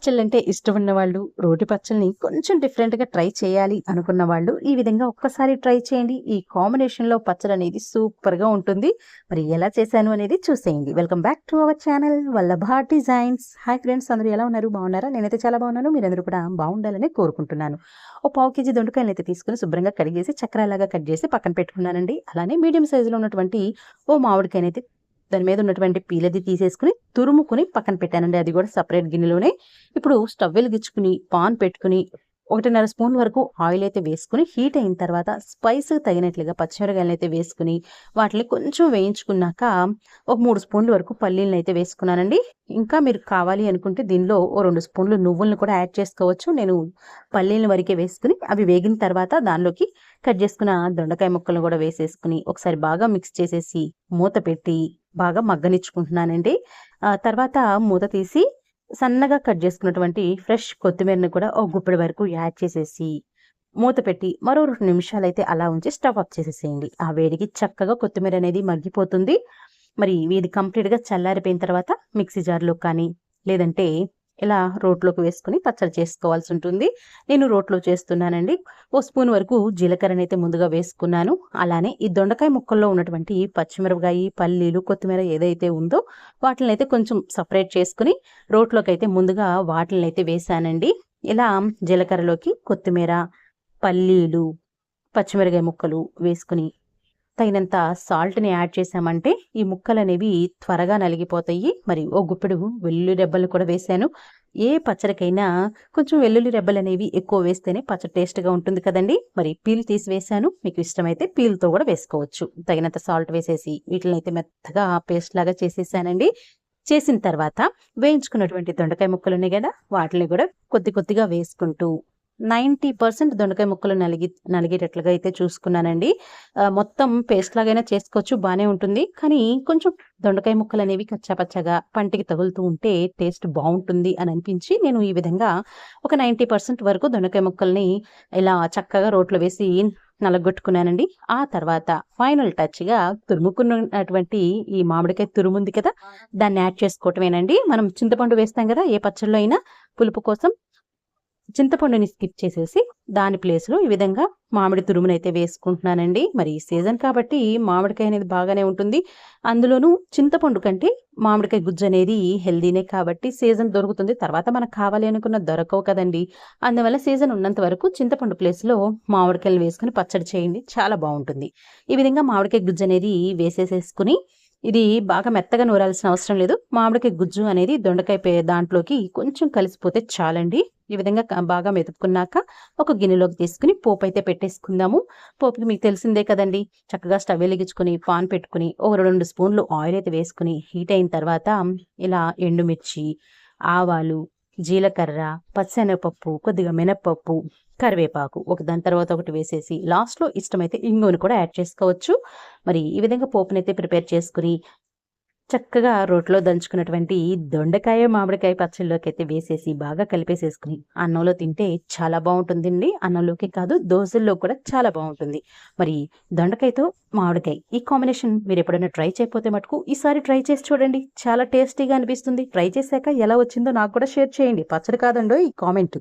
పచ్చళ్ళంటే ఇష్టం ఉన్నవాళ్ళు, రోటి పచ్చళ్ళని కొంచెం డిఫరెంట్‌గా ట్రై చేయాలి అనుకున్న వాళ్ళు, ఈ విధంగా ఒక్కసారి ట్రై చేయండి. ఈ కాంబినేషన్‌లో పచ్చడనేది సూపర్‌గా ఉంటుంది. మరి ఎలా చేశాను అనేది చూసేయండి. Welcome back to our channel Vallabha designs. Hi friends, అందరూ ఎలా ఉన్నారు? బాగున్నారా? నేనైతే చాలా బాగున్నాను. మీరందరూ కూడా బాగుండాలని కోరుకుంటున్నాను. ఓ పావు కేజీ దొండకాయలనైతే తీసుకొని శుభ్రంగా కడిగేసి చక్రాల్లాగా కట్ చేసి పక్కన పెట్టుకున్నానండి. అలానే మీడియం సైజులో ఉన్నటువంటి ఓ మామిడికాయనైతే దాని మీద ఉన్నటువంటి పీలది తీసేసుకుని తురుముకుని పక్కన పెట్టానండి. అది కూడా సెపరేట్ గిన్నెలోనే. ఇప్పుడు స్టవ్ వెలిగించుకుని పాన్ పెట్టుకుని 1.5 స్పూన్ వరకు ఆయిల్ అయితే వేసుకుని హీట్ అయిన తర్వాత స్పైస్ తగినట్లుగా పచ్చిమిరపకాయలనైతే వేసుకుని వాటిని కొంచెం వేయించుకున్నాక ఒక 3 స్పూన్ల వరకు పల్లీలను అయితే వేసుకున్నానండి. ఇంకా మీరు కావాలి అనుకుంటే దీనిలో ఓ 2 స్పూన్లు నువ్వులను కూడా యాడ్ చేసుకోవచ్చు. నేను పల్లీలను వరకే వేసుకుని అవి వేగిన తర్వాత దానిలోకి కట్ చేసుకున్న దొండకాయ ముక్కలను కూడా వేసేసుకుని ఒకసారి బాగా మిక్స్ చేసేసి మూత పెట్టి బాగా మగ్గనిచ్చుకుంటున్నానండి. తర్వాత మూత తీసి సన్నగా కట్ చేసుకున్నటువంటి ఫ్రెష్ కొత్తిమీరని కూడా ఒక గుప్పెడు వరకు యాడ్ చేసేసి మూత పెట్టి మరో 2 నిమిషాలైతే అలా ఉంచి స్టవ్ ఆఫ్ చేసేసేయండి. ఆ వేడికి చక్కగా కొత్తిమీర అనేది మగ్గిపోతుంది. మరి ఇది కంప్లీట్‌గా చల్లారిపోయిన తర్వాత మిక్సీ జార్‌లో కానీ లేదంటే ఇలా రోట్లోకి వేసుకొని పచ్చడి చేసుకోవాల్సి ఉంటుంది. నేను రోట్లో చేస్తున్నానండి. ఓ స్పూన్ వరకు జీలకర్రనైతే ముందుగా వేసుకున్నాను. అలానే ఈ దొండకాయ ముక్కల్లో ఉన్నటువంటి పచ్చిమిరపకాయ, పల్లీలు, కొత్తిమీర ఏదైతే ఉందో వాటిలనైతే కొంచెం సెపరేట్ చేసుకుని రోట్లోకైతే ముందుగా వాటిలనైతే వేశానండి. ఇలా జీలకర్రలోకి కొత్తిమీర, పల్లీలు, పచ్చిమిరపకాయ ముక్కలు వేసుకుని తగినంత సాల్ట్‌ని యాడ్ చేశామంటే ఈ ముక్కలనేవి త్వరగా నలిగిపోతాయి. మరి ఓ గుప్పెడు వెల్లుల్లి రెబ్బలు కూడా వేశాను. ఏ పచ్చడికైనా కొంచెం వెల్లుల్లి రెబ్బలనేవి ఎక్కువ వేస్తేనే పచ్చడి టేస్ట్‌గా ఉంటుంది కదండీ! మరి పీల్ తీసి వేశాను. మీకు ఇష్టమైతే పీల్‌తో కూడా వేసుకోవచ్చు. తగినంత సాల్ట్ వేసేసి వీటిలనైతే మెత్తగా పేస్ట్ లాగా చేసేసానండి. చేసిన తర్వాత వేయించుకున్నటువంటి దొండకాయ ముక్కలున్నాయి గదా! వాటిని కూడా కొద్ది కొద్దిగా వేసుకుంటూ 90% దొండకాయ ముక్కలు నలిగేటట్లుగా అయితే చూసుకున్నానండి. మొత్తం పేస్ట్ లాగైనా చేసుకోవచ్చు, బానే ఉంటుంది. కానీ కొంచెం దొండకాయ ముక్కలనేవి కచ్చాపచ్చాగా పంటికి తగులుతూ ఉంటే టేస్ట్ బావుంటుంది అని అనిపించి నేను ఈ విధంగా ఒక 90% వరకు దొండకాయ ముక్కల్ని ఇలా చక్కగా రోట్లో వేసి నలగొట్టుకున్నానండి. ఆ తర్వాత ఫైనల్ టచ్‌గా తురుముకున్నటువంటి ఈ మామిడికాయ తురుముంది కదా! దాన్ని యాడ్ చేసుకోవటమేనండి. మనం చింతపండు వేస్తాం గదా! ఏ పచ్చడిలో అయినా పులుపు కోసం చింతపండుని స్కిప్ చేసేసి దాని ప్లేస్‌లో ఈ విధంగా మామిడి తురుమునైతే వేసుకుంటున్నానండి. మరి సీజన్ కాబట్టి మామిడికాయ అనేది బాగానే ఉంటుంది. అందులోనూ చింతపండు కంటే మామిడికాయ గుజ్జనేది హెల్తీనే కాబట్టి సీజన్ దొరుకుతుంది. తర్వాత మనకు కావాలి అనుకున్న దొరకవు కదండీ! అందువల్ల సీజన్ ఉన్నంత వరకు చింతపండు ప్లేస్‌లో మామిడికాయలు వేసుకొని పచ్చడి చేయండి. చాలా బావుంటుంది. ఈ విధంగా మామిడికాయ గుజ్జనేది వేసేసేసుకొని ఇది బాగా మెత్తగా నూరాల్సిన అవసరం లేదు. మామిడికాయ గుజ్జు అనేది దొండకాయ దాంట్లోకి కొంచెం కలిసిపోతే చాలండి. ఈ విధంగా బాగా మెదుపుకున్నాక ఒక గిన్నెలోకి తీసుకొని పోపైతే పెట్టేసుకుందాము. పోపుకి మీకు తెలిసిందే కదండీ! చక్కగా స్టవ్ వెలిగించుకొని పాన్ పెట్టుకొని ఒక 2 స్పూన్లు ఆయిల్ అయితే వేసుకొని హీట్ అయిన తర్వాత ఇలా ఎండుమిర్చి, ఆవాలు, జీలకర్ర, పచ్చెనగపప్పు, కొద్దిగా మినపప్పు, కరివేపాకు దాని తర్వాత ఒకటి వేసేసి లాస్ట్‌లో ఇష్టమైతే ఇంగువను కూడా యాడ్ చేసుకోవచ్చు. మరి ఈ విధంగా పోపునైతే ప్రిపేర్ చేసుకొని చక్కగా రోట్లో దంచుకున్నటువంటి దొండకాయ, మామిడికాయ పచ్చడిలోకైతే వేసేసి బాగా కలిపేసేసుకొని అన్నంలో తింటే చాలా బావుంటుందండి. అన్నంలోకే కాదు దోసల్లో కూడా చాలా బావుంటుంది. మరి దొండకాయతో మామిడికాయ ఈ కాంబినేషన్ మీరెప్పుడైనా ట్రై చేయకపోతే మటుకు ఈసారి ట్రై చేసి చూడండి. చాలా టేస్టీగా అనిపిస్తుంది. ట్రై చేశాక ఎలా వచ్చిందో నాకు కూడా షేర్ చేయండి. పచ్చడి కాదండోయ్ కామెంట్.